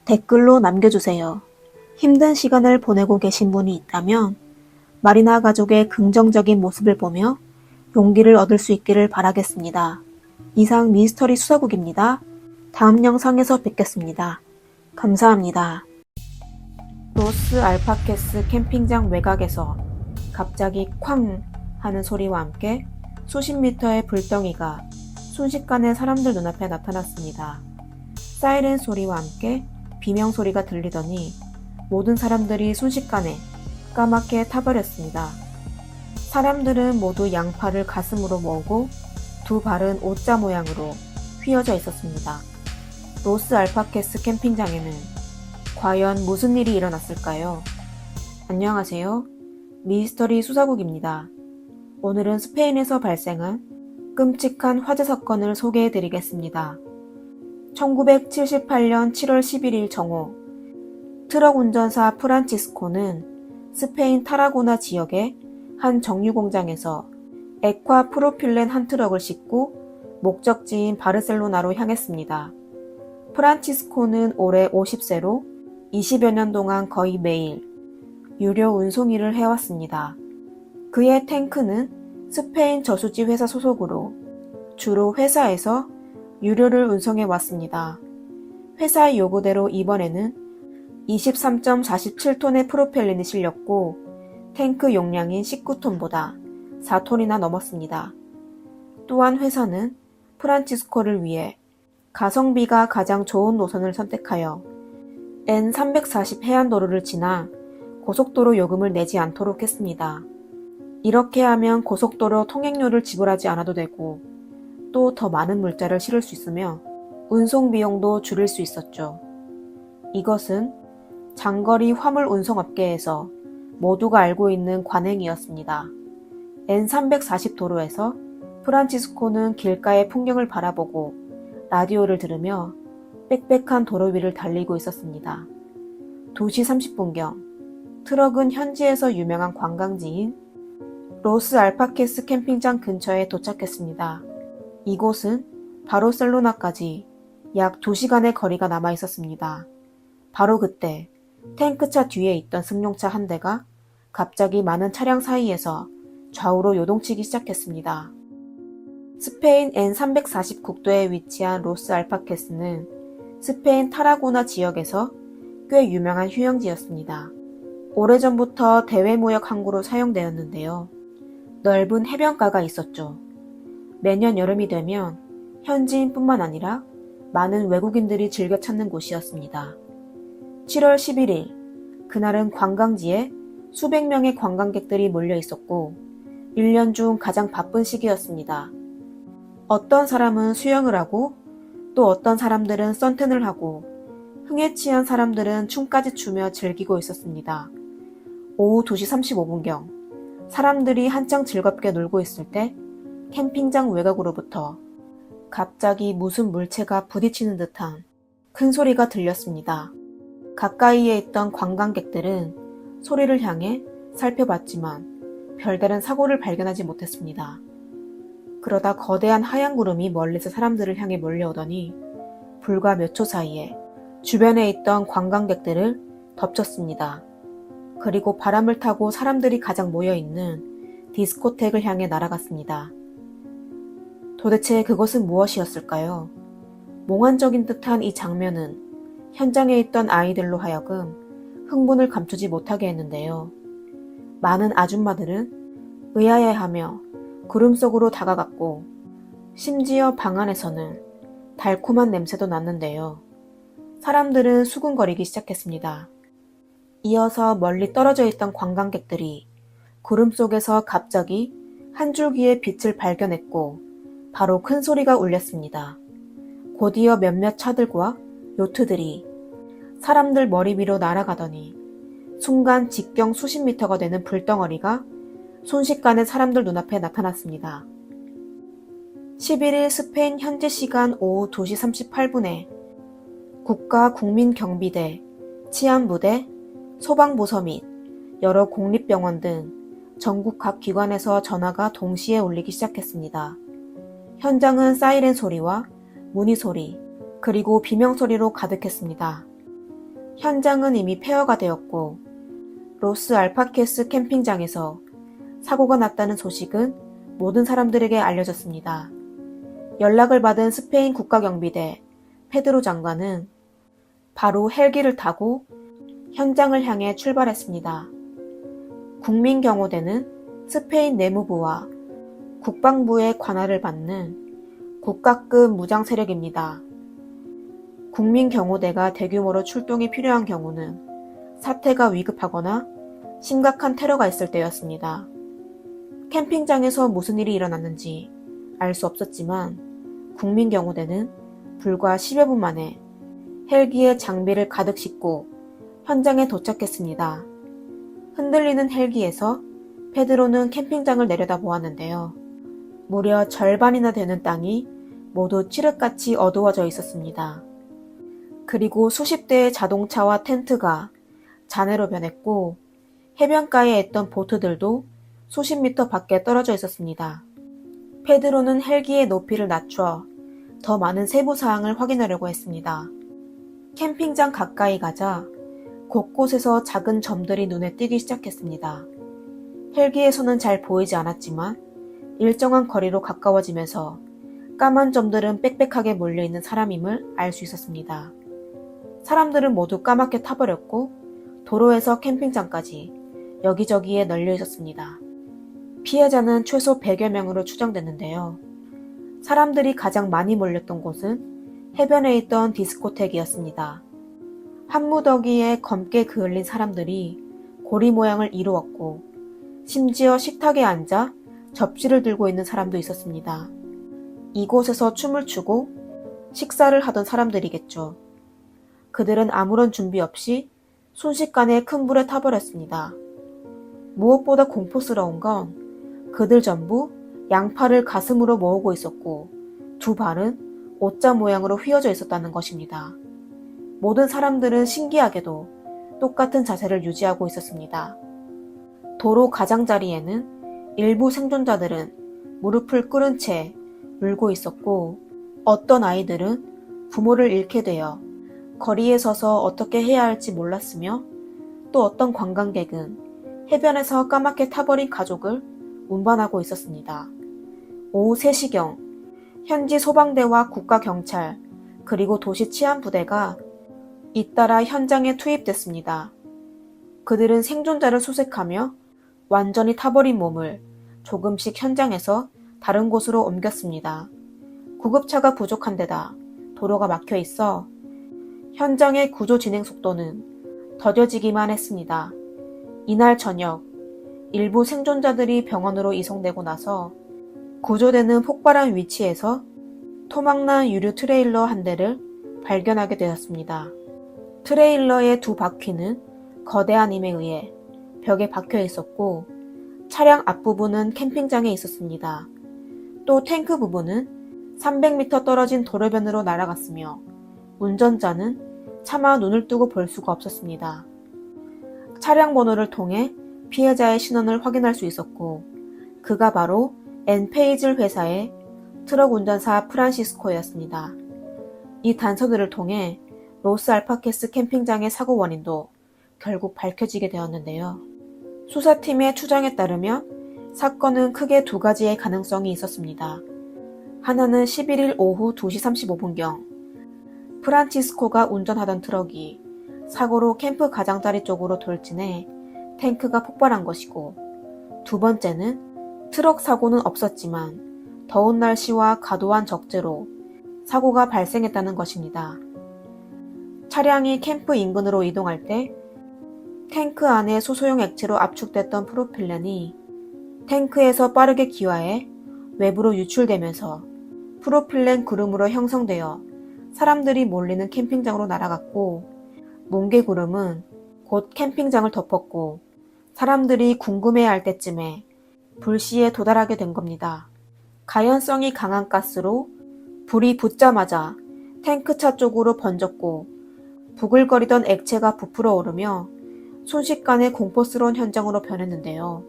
댓글로 남겨주세요. 힘든 시간을 보내고 계신 분이 있다면 마리나 가족의 긍정적인 모습을 보며 용기를 얻을 수 있기를 바라겠습니다. 이상 미스터리 수사국입니다. 다음 영상에서 뵙겠습니다. 감사합니다. 로스 알파케스 캠핑장 외곽에서 갑자기 쾅 하는 소리와 함께 수십 미터의 불덩이가 순식간에 사람들 눈앞에 나타났습니다. 사이렌 소리와 함께 비명 소리가 들리더니 모든 사람들이 순식간에 까맣게 타버렸습니다. 사람들은 모두 양팔을 가슴으로 모으고 두 발은 O자 모양으로 휘어져 있었습니다. 로스 알파케스 캠핑장에는 과연 무슨 일이 일어났을까요? 안녕하세요. 미스터리 수사국입니다. 오늘은 스페인에서 발생한 끔찍한 화재 사건을 소개해 드리겠습니다. 1978년 7월 11일 정오, 트럭 운전사 프란치스코는 스페인 타라고나 지역의 한 정유 공장에서 액화 프로필렌 한 트럭을 싣고 목적지인 바르셀로나로 향했습니다. 프란치스코는 올해 50세로 20여 년 동안 거의 매일 유료 운송 일을 해왔습니다. 그의 탱크는 스페인 저수지 회사 소속으로 주로 회사에서 유료를 운송해 왔습니다. 회사의 요구대로 이번에는 23.47톤의 프로펠린이 실렸고 탱크 용량인 19톤보다 4톤이나 넘었습니다. 또한 회사는 프란치스코를 위해 가성비가 가장 좋은 노선을 선택하여 N340 해안도로를 지나 고속도로 요금을 내지 않도록 했습니다. 이렇게 하면 고속도로 통행료를 지불하지 않아도 되고 또 더 많은 물자를 실을 수 있으며 운송 비용도 줄일 수 있었죠. 이것은 장거리 화물 운송업계에서 모두가 알고 있는 관행이었습니다. N340 도로에서 프란치스코는 길가의 풍경을 바라보고 라디오를 들으며 빽빽한 도로 위를 달리고 있었습니다. 2시 30분경 트럭은 현지에서 유명한 관광지인 로스 알파케스 캠핑장 근처에 도착했습니다. 이곳은 바르셀로나까지 약 2시간의 거리가 남아 있었습니다. 바로 그때 탱크차 뒤에 있던 승용차 한 대가 갑자기 많은 차량 사이에서 좌우로 요동치기 시작했습니다. 스페인 N340 국도에 위치한 로스 알파케스는 스페인 타라고나 지역에서 꽤 유명한 휴양지였습니다. 오래전부터 대외무역 항구로 사용되었는데요. 넓은 해변가가 있었죠. 매년 여름이 되면 현지인뿐만 아니라 많은 외국인들이 즐겨 찾는 곳이었습니다. 7월 11일, 그날은 관광지에 수백 명의 관광객들이 몰려 있었고 1년 중 가장 바쁜 시기였습니다. 어떤 사람은 수영을 하고 또 어떤 사람들은 선탠을 하고 흥에 취한 사람들은 춤까지 추며 즐기고 있었습니다. 오후 2시 35분경 사람들이 한창 즐겁게 놀고 있을 때 캠핑장 외곽으로부터 갑자기 무슨 물체가 부딪히는 듯한 큰 소리가 들렸습니다. 가까이에 있던 관광객들은 소리를 향해 살펴봤지만 별다른 사고를 발견하지 못했습니다. 그러다 거대한 하얀 구름이 멀리서 사람들을 향해 몰려오더니 불과 몇 초 사이에 주변에 있던 관광객들을 덮쳤습니다. 그리고 바람을 타고 사람들이 가장 모여있는 디스코텍을 향해 날아갔습니다. 도대체 그것은 무엇이었을까요? 몽환적인 듯한 이 장면은 현장에 있던 아이들로 하여금 흥분을 감추지 못하게 했는데요. 많은 아줌마들은 의아해하며 구름 속으로 다가갔고 심지어 방 안에서는 달콤한 냄새도 났는데요. 사람들은 수군거리기 시작했습니다. 이어서 멀리 떨어져 있던 관광객들이 구름 속에서 갑자기 한 줄기의 빛을 발견했고 바로 큰 소리가 울렸습니다. 곧이어 몇몇 차들과 요트들이 사람들 머리 위로 날아가더니 순간 직경 수십 미터가 되는 불덩어리가 순식간에 사람들 눈앞에 나타났습니다. 11일 스페인 현지 시간 오후 2시 38분에 국가국민경비대, 치안부대, 소방부서 및 여러 공립병원 등 전국 각 기관에서 전화가 동시에 울리기 시작했습니다. 현장은 사이렌 소리와 문의 소리, 그리고 비명소리로 가득했습니다. 현장은 이미 폐허가 되었고 로스 알파케스 캠핑장에서 사고가 났다는 소식은 모든 사람들에게 알려졌습니다. 연락을 받은 스페인 국가경비대 페드로 장관은 바로 헬기를 타고 현장을 향해 출발했습니다. 국민경호대는 스페인 내무부와 국방부의 관할을 받는 국가급 무장 세력입니다. 국민경호대가 대규모로 출동이 필요한 경우는 사태가 위급하거나 심각한 테러가 있을 때였습니다. 캠핑장에서 무슨 일이 일어났는지 알 수 없었지만 국민경호대는 불과 10여 분 만에 헬기에 장비를 가득 싣고 현장에 도착했습니다. 흔들리는 헬기에서 페드로는 캠핑장을 내려다보았는데요. 무려 절반이나 되는 땅이 모두 칠흑같이 어두워져 있었습니다. 그리고 수십 대의 자동차와 텐트가 잔해로 변했고 해변가에 있던 보트들도 수십 미터 밖에 떨어져 있었습니다. 페드로는 헬기의 높이를 낮춰 더 많은 세부 사항을 확인하려고 했습니다. 캠핑장 가까이 가자 곳곳에서 작은 점들이 눈에 띄기 시작했습니다. 헬기에서는 잘 보이지 않았지만 일정한 거리로 가까워지면서 까만 점들은 빽빽하게 몰려있는 사람임을 알 수 있었습니다. 사람들은 모두 까맣게 타버렸고 도로에서 캠핑장까지 여기저기에 널려 있었습니다. 피해자는 최소 100여 명으로 추정됐는데요. 사람들이 가장 많이 몰렸던 곳은 해변에 있던 디스코텍이었습니다. 한 무더기에 검게 그을린 사람들이 고리 모양을 이루었고 심지어 식탁에 앉아 접시를 들고 있는 사람도 있었습니다. 이곳에서 춤을 추고 식사를 하던 사람들이겠죠. 그들은 아무런 준비 없이 순식간에 큰 불에 타버렸습니다. 무엇보다 공포스러운 건 그들 전부 양팔을 가슴으로 모으고 있었고 두 발은 오자 모양으로 휘어져 있었다는 것입니다. 모든 사람들은 신기하게도 똑같은 자세를 유지하고 있었습니다. 도로 가장자리에는 일부 생존자들은 무릎을 꿇은 채 울고 있었고 어떤 아이들은 부모를 잃게 되어 거리에 서서 어떻게 해야 할지 몰랐으며 또 어떤 관광객은 해변에서 까맣게 타버린 가족을 운반하고 있었습니다. 오후 3시경 현지 소방대와 국가경찰 그리고 도시 치안부대가 잇따라 현장에 투입됐습니다. 그들은 생존자를 수색하며 완전히 타버린 몸을 조금씩 현장에서 다른 곳으로 옮겼습니다. 구급차가 부족한 데다 도로가 막혀 있어 현장의 구조 진행 속도는 더뎌지기만 했습니다. 이날 저녁 일부 생존자들이 병원으로 이송되고 나서 구조대는 폭발한 위치에서 토막난 유류 트레일러 한 대를 발견하게 되었습니다. 트레일러의 두 바퀴는 거대한 힘에 의해 벽에 박혀 있었고 차량 앞부분은 캠핑장에 있었습니다. 또 탱크 부분은 300m 떨어진 도로변으로 날아갔으며 운전자는 차마 눈을 뜨고 볼 수가 없었습니다. 차량 번호를 통해 피해자의 신원을 확인할 수 있었고 그가 바로 엔페이즐 회사의 트럭 운전사 프란시스코였습니다. 이 단서들을 통해 로스 알파케스 캠핑장의 사고 원인도 결국 밝혀지게 되었는데요. 수사팀의 추정에 따르면 사건은 크게 두 가지의 가능성이 있었습니다. 하나는 11일 오후 2시 35분경 프란치스코가 운전하던 트럭이 사고로 캠프 가장자리 쪽으로 돌진해 탱크가 폭발한 것이고, 두 번째는 트럭 사고는 없었지만 더운 날씨와 과도한 적재로 사고가 발생했다는 것입니다. 차량이 캠프 인근으로 이동할 때 탱크 안에 수소용 액체로 압축됐던 프로필렌이 탱크에서 빠르게 기화해 외부로 유출되면서 프로필렌 구름으로 형성되어 사람들이 몰리는 캠핑장으로 날아갔고, 뭉게 구름은 곧 캠핑장을 덮었고 사람들이 궁금해할 때쯤에 불씨에 도달하게 된 겁니다. 가연성이 강한 가스로 불이 붙자마자 탱크차 쪽으로 번졌고 부글거리던 액체가 부풀어 오르며 순식간에 공포스러운 현장으로 변했는데요.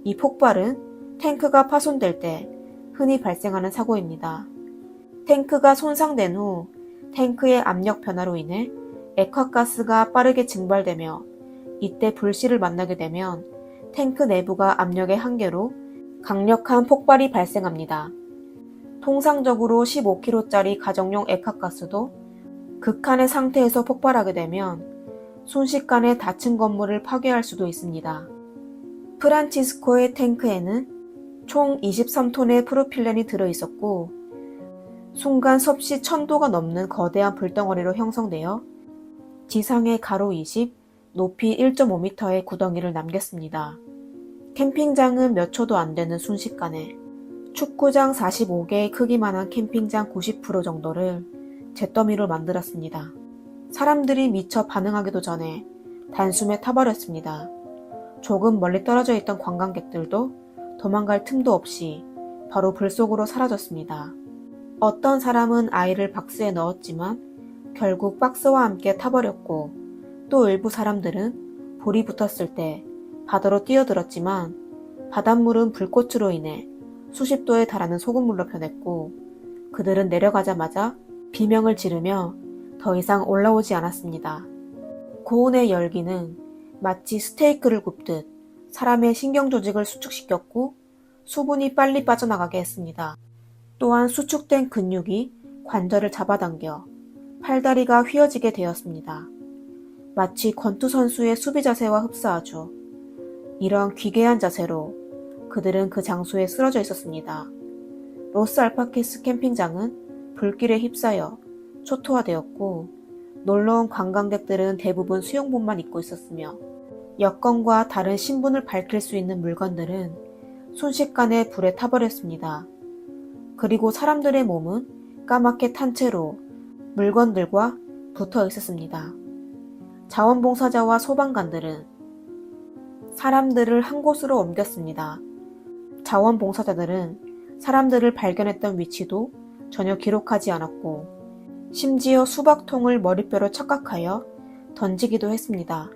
이 폭발은 탱크가 파손될 때 흔히 발생하는 사고입니다. 탱크가 손상된 후 탱크의 압력 변화로 인해 액화가스가 빠르게 증발되며 이때 불씨를 만나게 되면 탱크 내부가 압력의 한계로 강력한 폭발이 발생합니다. 통상적으로 15kg짜리 가정용 액화가스도 극한의 상태에서 폭발하게 되면 순식간에 닫힌 건물을 파괴할 수도 있습니다. 프란치스코의 탱크에는 총 23톤의 프로필렌이 들어있었고 순간 섭씨 1000도가 넘는 거대한 불덩어리로 형성되어 지상의 가로 20, 높이 1.5m의 구덩이를 남겼습니다. 캠핑장은 몇 초도 안 되는 순식간에 축구장 45개의 크기만한 캠핑장 90% 정도를 잿더미로 만들었습니다. 사람들이 미처 반응하기도 전에 단숨에 타버렸습니다. 조금 멀리 떨어져 있던 관광객들도 도망갈 틈도 없이 바로 불 속으로 사라졌습니다. 어떤 사람은 아이를 박스에 넣었지만 결국 박스와 함께 타버렸고, 또 일부 사람들은 불이 붙었을 때 바다로 뛰어들었지만 바닷물은 불꽃으로 인해 수십 도에 달하는 소금물로 변했고, 그들은 내려가자마자 비명을 지르며 더 이상 올라오지 않았습니다. 고온의 열기는 마치 스테이크를 굽듯 사람의 신경조직을 수축시켰고 수분이 빨리 빠져나가게 했습니다. 또한 수축된 근육이 관절을 잡아당겨 팔다리가 휘어지게 되었습니다. 마치 권투 선수의 수비 자세와 흡사하죠. 이런 기괴한 자세로 그들은 그 장소에 쓰러져 있었습니다. 로스 알파케스 캠핑장은 불길에 휩싸여 초토화되었고 놀러온 관광객들은 대부분 수영복만 입고 있었으며 여권과 다른 신분을 밝힐 수 있는 물건들은 순식간에 불에 타버렸습니다. 그리고 사람들의 몸은 까맣게 탄 채로 물건들과 붙어 있었습니다. 자원봉사자와 소방관들은 사람들을 한 곳으로 옮겼습니다. 자원봉사자들은 사람들을 발견했던 위치도 전혀 기록하지 않았고 심지어 수박통을 머리뼈로 착각하여 던지기도 했습니다.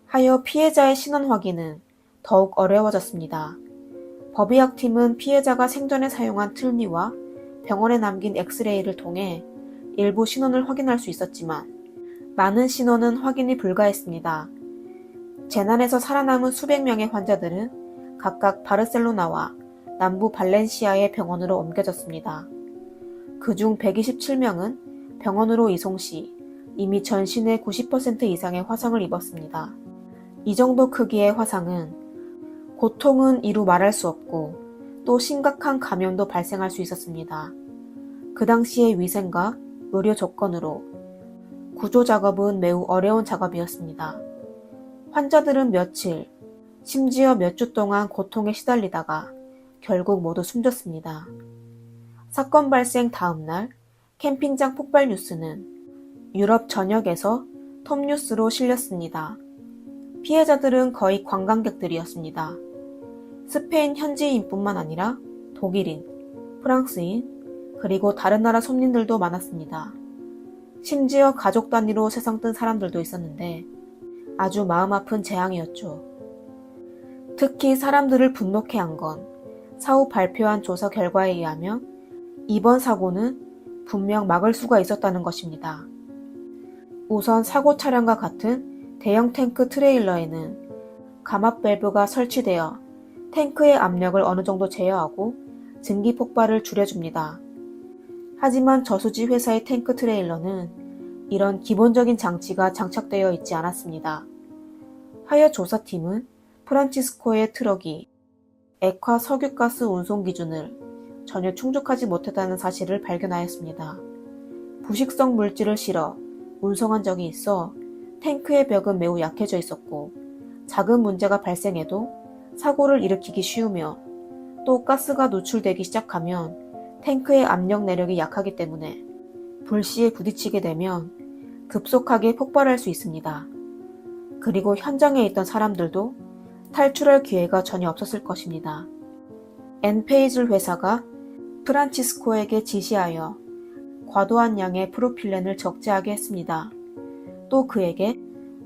하여 피해자의 신원 확인은 더욱 어려워졌습니다. 법의학팀은 피해자가 생전에 사용한 틀니와 병원에 남긴 엑스레이를 통해 일부 신원을 확인할 수 있었지만 많은 신원은 확인이 불가했습니다. 재난에서 살아남은 수백 명의 환자들은 각각 바르셀로나와 남부 발렌시아의 병원으로 옮겨졌습니다. 그중 127명은 병원으로 이송 시 이미 전신의 90% 이상의 화상을 입었습니다. 이 정도 크기의 화상은 고통은 이루 말할 수 없고 또 심각한 감염도 발생할 수 있었습니다. 그 당시의 위생과 의료 조건으로 구조 작업은 매우 어려운 작업이었습니다. 환자들은 며칠, 심지어 몇 주 동안 고통에 시달리다가 결국 모두 숨졌습니다. 사건 발생 다음 날 캠핑장 폭발 뉴스는 유럽 전역에서 톱뉴스로 실렸습니다. 피해자들은 거의 관광객들이었습니다. 스페인 현지인뿐만 아니라 독일인, 프랑스인, 그리고 다른 나라 손님들도 많았습니다. 심지어 가족 단위로 세상 뜬 사람들도 있었는데 아주 마음 아픈 재앙이었죠. 특히 사람들을 분노케 한 건 사후 발표한 조사 결과에 의하면 이번 사고는 분명 막을 수가 있었다는 것입니다. 우선 사고 차량과 같은 대형 탱크 트레일러에는 감압 밸브가 설치되어 탱크의 압력을 어느 정도 제어하고 증기 폭발을 줄여줍니다. 하지만 저수지 회사의 탱크 트레일러는 이런 기본적인 장치가 장착되어 있지 않았습니다. 하여 조사팀은 프란치스코의 트럭이 액화 석유가스 운송 기준을 전혀 충족하지 못했다는 사실을 발견하였습니다. 부식성 물질을 실어 운송한 적이 있어 탱크의 벽은 매우 약해져 있었고 작은 문제가 발생해도 사고를 일으키기 쉬우며 또 가스가 노출되기 시작하면 탱크의 압력 내력이 약하기 때문에 불시에 부딪히게 되면 급속하게 폭발할 수 있습니다. 그리고 현장에 있던 사람들도 탈출할 기회가 전혀 없었을 것입니다. 엔페이즐 회사가 프란치스코에게 지시하여 과도한 양의 프로필렌을 적재하게 했습니다. 또 그에게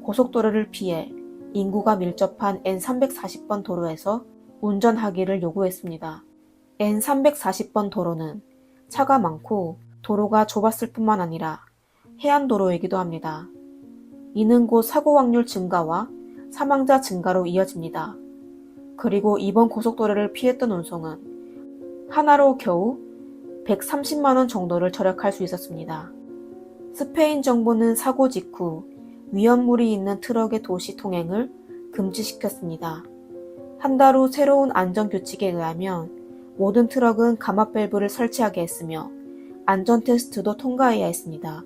고속도로를 피해 인구가 밀접한 N340번 도로에서 운전하기를 요구했습니다. N340번 도로는 차가 많고 도로가 좁았을 뿐만 아니라 해안도로이기도 합니다. 이는 곧 사고 확률 증가와 사망자 증가로 이어집니다. 그리고 이번 고속도로를 피했던 운송은 하나로 겨우 130만원 정도를 절약할 수 있었습니다. 스페인 정부는 사고 직후 위험물이 있는 트럭의 도시 통행을 금지시켰습니다. 한 달 후 새로운 안전규칙에 의하면 모든 트럭은 감압 밸브를 설치하게 했으며 안전 테스트도 통과해야 했습니다.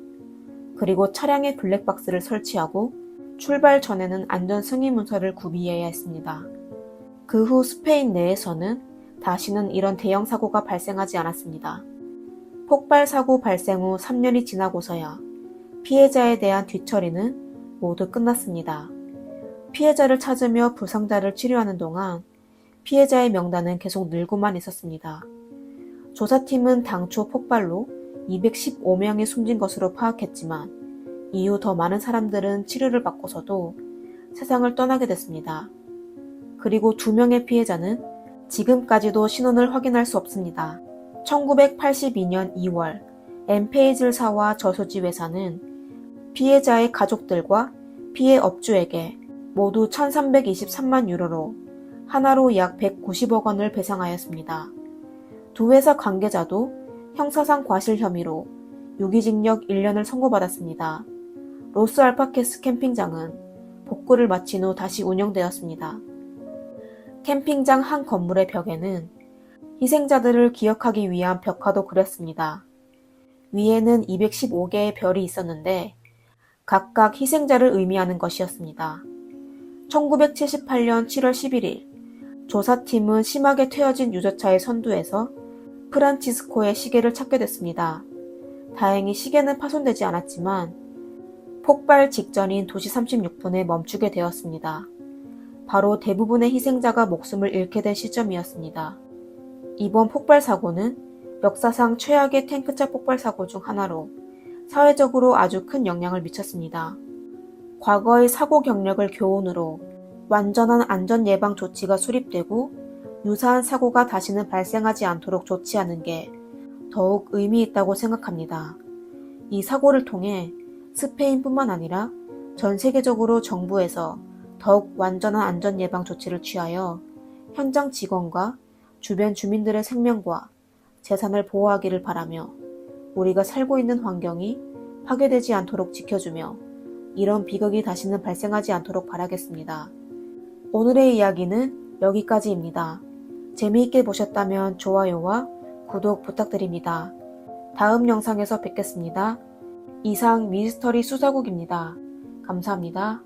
그리고 차량에 블랙박스를 설치하고 출발 전에는 안전 승인 문서를 구비해야 했습니다. 그 후 스페인 내에서는 다시는 이런 대형 사고가 발생하지 않았습니다. 폭발 사고 발생 후 3년이 지나고서야 피해자에 대한 뒤처리는 모두 끝났습니다. 피해자를 찾으며 부상자를 치료하는 동안 피해자의 명단은 계속 늘고만 있었습니다. 조사팀은 당초 폭발로 215명이 숨진 것으로 파악했지만 이후 더 많은 사람들은 치료를 받고서도 세상을 떠나게 됐습니다. 그리고 2명의 피해자는 지금까지도 신원을 확인할 수 없습니다. 1982년 2월 엔페이즐사와 저수지 회사는 피해자의 가족들과 피해 업주에게 모두 1323만 유로로 하나로 약 190억 원을 배상하였습니다. 두 회사 관계자도 형사상 과실 혐의로 유기징역 1년을 선고받았습니다. 로스 알파케스 캠핑장은 복구를 마친 후 다시 운영되었습니다. 캠핑장 한 건물의 벽에는 희생자들을 기억하기 위한 벽화도 그렸습니다. 위에는 215개의 별이 있었는데 각각 희생자를 의미하는 것이었습니다. 1978년 7월 11일 조사팀은 심하게 퇴어진 유조차의 선두에서 프란치스코의 시계를 찾게 됐습니다. 다행히 시계는 파손되지 않았지만 폭발 직전인 2시 36분에 멈추게 되었습니다. 바로 대부분의 희생자가 목숨을 잃게 된 시점이었습니다. 이번 폭발 사고는 역사상 최악의 탱크차 폭발 사고 중 하나로 사회적으로 아주 큰 영향을 미쳤습니다. 과거의 사고 경력을 교훈으로 완전한 안전 예방 조치가 수립되고 유사한 사고가 다시는 발생하지 않도록 조치하는 게 더욱 의미 있다고 생각합니다. 이 사고를 통해 스페인뿐만 아니라 전 세계적으로 정부에서 더욱 완전한 안전 예방 조치를 취하여 현장 직원과 주변 주민들의 생명과 재산을 보호하기를 바라며 우리가 살고 있는 환경이 파괴되지 않도록 지켜주며 이런 비극이 다시는 발생하지 않도록 바라겠습니다. 오늘의 이야기는 여기까지입니다. 재미있게 보셨다면 좋아요와 구독 부탁드립니다. 다음 영상에서 뵙겠습니다. 이상 미스터리 수사국입니다. 감사합니다.